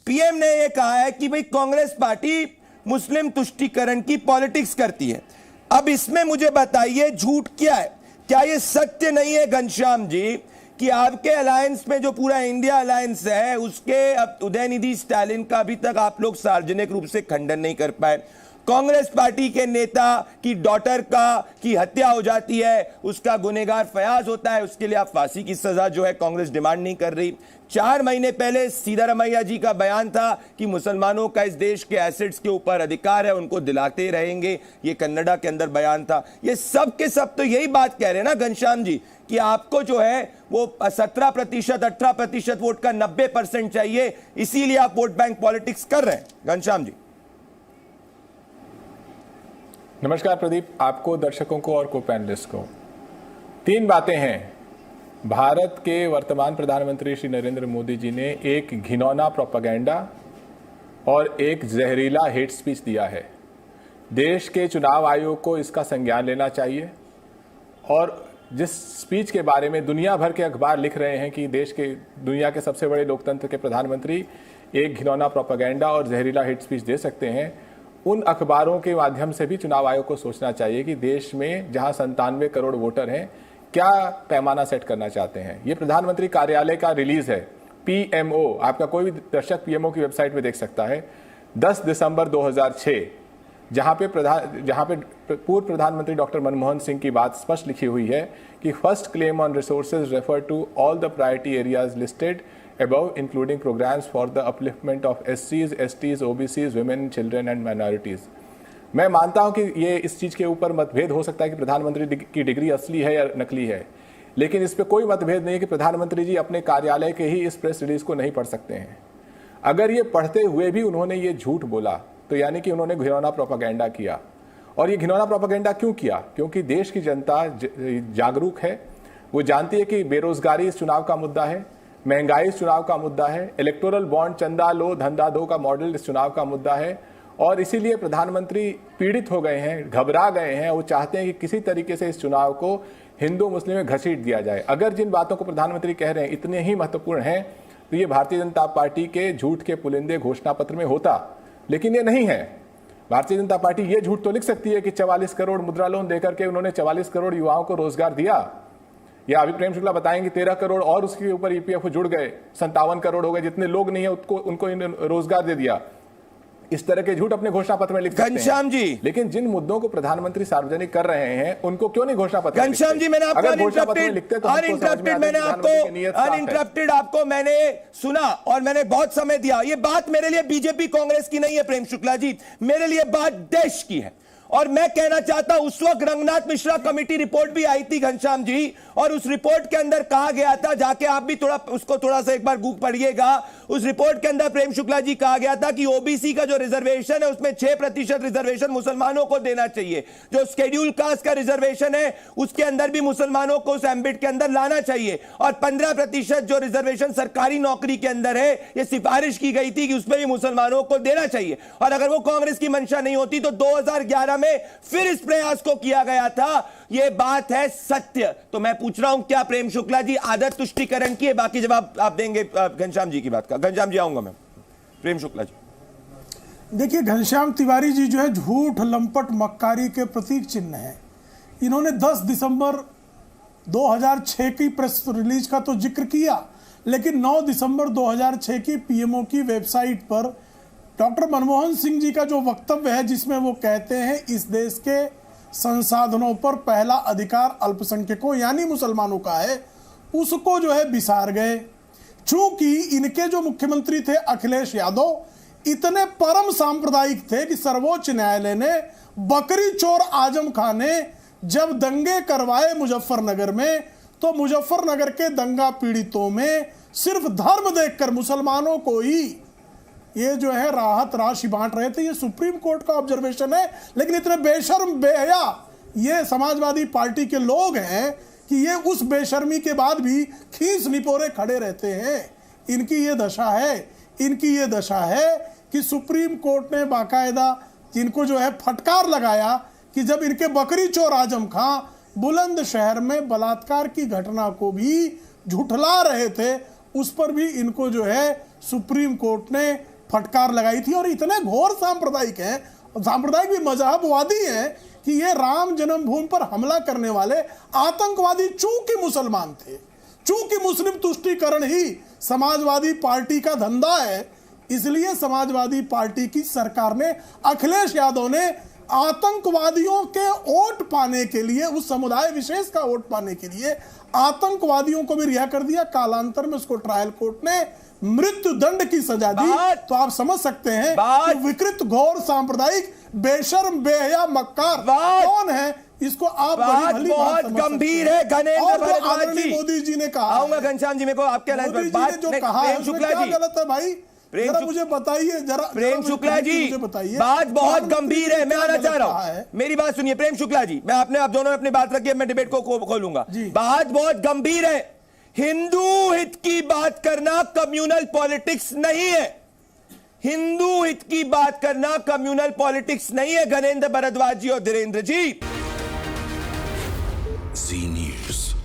PM ने यह कहा है कि भाई कांग्रेस पार्टी मुस्लिम तुष्टीकरण की पॉलिटिक्स करती है। अब इसमें मुझे बताइए झूठ क्या है? क्या यह सत्य नहीं है घनश्याम जी कि आपके अलायंस में जो पूरा इंडिया अलायंस है उसके अब उदयनिधि स्टालिन का अभी तक आप लोग सार्वजनिक रूप से खंडन नहीं कर पाए? कांग्रेस पार्टी के नेता की डॉटर की हत्या हो जाती है, उसका गुनहगार फयाज होता है, उसके लिए आप फांसी की सजा जो है कांग्रेस डिमांड नहीं कर रही। 4 महीने पहले सीतारमैया जी का बयान था कि मुसलमानों का इस देश के एसेट्स के ऊपर अधिकार है, उनको दिलाते रहेंगे, ये कन्नडा के अंदर बयान था। ये सब के सब तो यही बात कह रहे हैं ना घनश्याम जी कि आपको जो है वो 17% 18% वोट का 90% चाहिए, इसीलिए आप वोट बैंक पॉलिटिक्स कर रहे हैं। घनश्याम जी नमस्कार प्रदीप, आपको, दर्शकों को और को पैनलिस्ट को। 3 बातें हैं। भारत के वर्तमान प्रधानमंत्री श्री नरेंद्र मोदी जी ने एक घिनौना प्रोपेगेंडा और एक जहरीला हेट स्पीच दिया है। देश के चुनाव आयोग को इसका संज्ञान लेना चाहिए और जिस स्पीच के बारे में दुनिया भर के अखबार लिख रहे हैं कि दुनिया के सबसे बड़े लोकतंत्र के प्रधानमंत्री एक घिनौना प्रोपेगेंडा और जहरीला हेट स्पीच दे सकते हैं, उन अखबारों के माध्यम से भी चुनाव आयोग को सोचना चाहिए कि देश में जहां 97 करोड़ वोटर हैं, क्या पैमाना सेट करना चाहते हैं। ये प्रधानमंत्री कार्यालय का रिलीज है, पीएमओ, आपका कोई भी दर्शक पीएमओ की वेबसाइट में देख सकता है। 10 दिसंबर 2006 जहां पे पूर्व प्रधानमंत्री डॉक्टर मनमोहन सिंह की बात स्पष्ट लिखी हुई है कि first claim on resources refer to all the priority areas listed above, including programs for the upliftment of SCs, STs, OBCs, women, children and minorities। मैं मानता हूं कि ये इस चीज के ऊपर मतभेद हो सकता है कि प्रधानमंत्री की डिग्री असली है या नकली है, लेकिन इस पे कोई मतभेद नहीं है कि प्रधानमंत्री जी अपने कार्यालय के ही इस प्रेस रिलीज को नहीं पढ़ सकते हैं। अगर ये पढ़ते हुए भी उन्होंने ये झूठ बोला तो यानी कि उन्होंने घिनौना प्रोपेगेंडा किया। और ये घिनौना प्रोपेगेंडा क्यों किया? क्योंकि देश की जनता जागरूक है, वो जानती है कि बेरोजगारी इस चुनाव का मुद्दा है, महंगाई इस चुनाव का मुद्दा है, इलेक्टोरल बॉन्ड चंदा लो धंधा दो का मॉडल इस चुनाव का मुद्दा है। और इसीलिए प्रधानमंत्री पीड़ित हो गए हैं, घबरा गए हैं। वो चाहते हैं कि किसी तरीके से इस चुनाव को हिंदू मुस्लिम में घसीट दिया जाए। अगर जिन बातों को प्रधानमंत्री कह रहे हैं इतने ही महत्वपूर्ण हैं तो ये भारतीय जनता पार्टी के झूठ के पुलिंदे घोषणा पत्र में होता, लेकिन ये नहीं है। भारतीय जनता पार्टी ये झूठ तो लिख सकती है कि 44 करोड़ मुद्रा लोन देकर के उन्होंने 44 करोड़ युवाओं को रोजगार दिया, या अभी प्रेम शुक्ला बताएंगे 13 करोड़ और उसके ऊपर ईपीएफओ जुड़ गए, 57 करोड़ हो गए, जितने लोग नहीं है उनको रोजगार दे दिया। इस तरह के झूठ अपने घोषणा पत्र में लिख सकते हैं घनश्याम जी, लेकिन जिन मुद्दों को प्रधानमंत्री सार्वजनिक कर रहे हैं उनको क्यों नहीं घोषणा पत्र? घनश्याम जी, मैंने आपको अनइंटरप्टेड आपको मैंने सुना और मैंने बहुत समय दिया। ये बात मेरे लिए बीजेपी कांग्रेस की नहीं है प्रेम शुक्ला जी, मेरे लिए बात देश की है। और मैं कहना चाहता हूं उस वक्त रंगनाथ मिश्रा कमेटी रिपोर्ट भी आई थी घनश्याम जी, और उस रिपोर्ट के अंदर कहा गया था, जाके आप भी थोड़ा सा एक बार पढ़िएगा। उस रिपोर्ट के अंदर प्रेम शुक्ला जी कहा गया था कि ओबीसी का जो रिजर्वेशन है उसमें 6% रिजर्वेशन मुसलमानों को देना चाहिए, जो शेड्यूल कास्ट का रिजर्वेशन है उसके अंदर भी मुसलमानों को उस एम्बिट के अंदर लाना चाहिए, और 15% जो रिजर्वेशन सरकारी नौकरी के अंदर है यह सिफारिश की गई थी कि उसमें भी मुसलमानों को देना चाहिए। और अगर वो कांग्रेस की मंशा नहीं होती तो 2011 में फिर इस प्रयास को किया गया था। यह बात है सत्य। तो मैं पूछ रहा हूं क्या प्रेम शुक्ला जी आदत तुष्टीकरण की है? बाकी जवाब आप देंगे घनश्याम जी की बात का। घनश्याम जी आऊंगा मैं। प्रेम शुक्ला जी देखिए, घनश्याम तिवारी जी जो है झूठ लंपट मक्कारी के प्रतीक चिन्ह है। इन्होंने 10 दिसंबर 2006 की प्रेस रिलीज का तो जिक्र किया, लेकिन 9 दिसंबर 2006 की पीएमओ की वेबसाइट पर डॉक्टर मनमोहन सिंह जी का जो वक्तव्य है जिसमें वो कहते हैं इस देश के संसाधनों पर पहला अधिकार अल्पसंख्यकों यानी मुसलमानों का है, उसको जो है बिसार गए। चूंकि इनके जो मुख्यमंत्री थे अखिलेश यादव इतने परम सांप्रदायिक थे कि सर्वोच्च न्यायालय ने बकरी चोर आजम खान ने जब दंगे करवाए मुजफ्फरनगर में, तो मुजफ्फरनगर के दंगा पीड़ितों में सिर्फ धर्म देखकर मुसलमानों को ही ये जो है राहत राशि बांट रहे थे। ये सुप्रीम कोर्ट का ऑब्जर्वेशन है, लेकिन इतने बेशर्म बेहया ये समाजवादी पार्टी के लोग हैं कि ये उस बेशर्मी के बाद भी खींच निपोरे खड़े रहते हैं। इनकी ये दशा है, इनकी ये दशा है कि सुप्रीम कोर्ट ने बाकायदा इनको जो है फटकार लगाया कि जब इनके बकरी चोर आजम खां बुलंदशहर में बलात्कार की घटना को भी झुठला रहे थे, उस पर भी इनको जो है सुप्रीम कोर्ट ने फटकार लगाई थी। और इतने घोर सांप्रदायिक हैं, सांप्रदायिक भी मजहबवादी हैं कि ये राम जन्मभूमि पर हमला करने वाले आतंकवादी चूंकि मुसलमान थे, चूंकि मुस्लिम तुष्टीकरण ही समाजवादी पार्टी का धंधा है, इसलिए समाजवादी पार्टी की सरकार ने, अखिलेश यादव ने आतंकवादियों के वोट पाने के लिए, उस समुदाय विशेष का वोट पाने के लिए आतंकवादियों को भी रिहा कर दिया। कालांतर में उसको ट्रायल कोर्ट ने मृत्यु दंड की सजा दी। तो आप समझ सकते हैं कि विकृत घोर सांप्रदायिक बेशर्म बेहया मक्कार कौन है। इसको आप बहुत गंभीर है। घनेंद्र भारद्वाज जी, मोदी जी ने कहा, आऊंगा घनश्याम जी, मेरे को आपके जो कहा है शुक्ला जी गलत है भाई, जरा मुझे बताइए, जरा प्रेम शुक्ला जी, बात बहुत गंभीर है। मैं आना चाह रहा हूं, मेरी बात सुनिए प्रेम शुक्ला जी, मैं आपने आप दोनों अपनी बात रखी है, मैं डिबेट को खोलूंगा। बात बहुत गंभीर है। हिंदू हित की बात करना कम्युनल पॉलिटिक्स नहीं है। हिंदू हित की बात करना कम्युनल पॉलिटिक्स नहीं है घनेंद्र भारद्वाज जी और धीरेन्द्र जी। जी न्यूज़।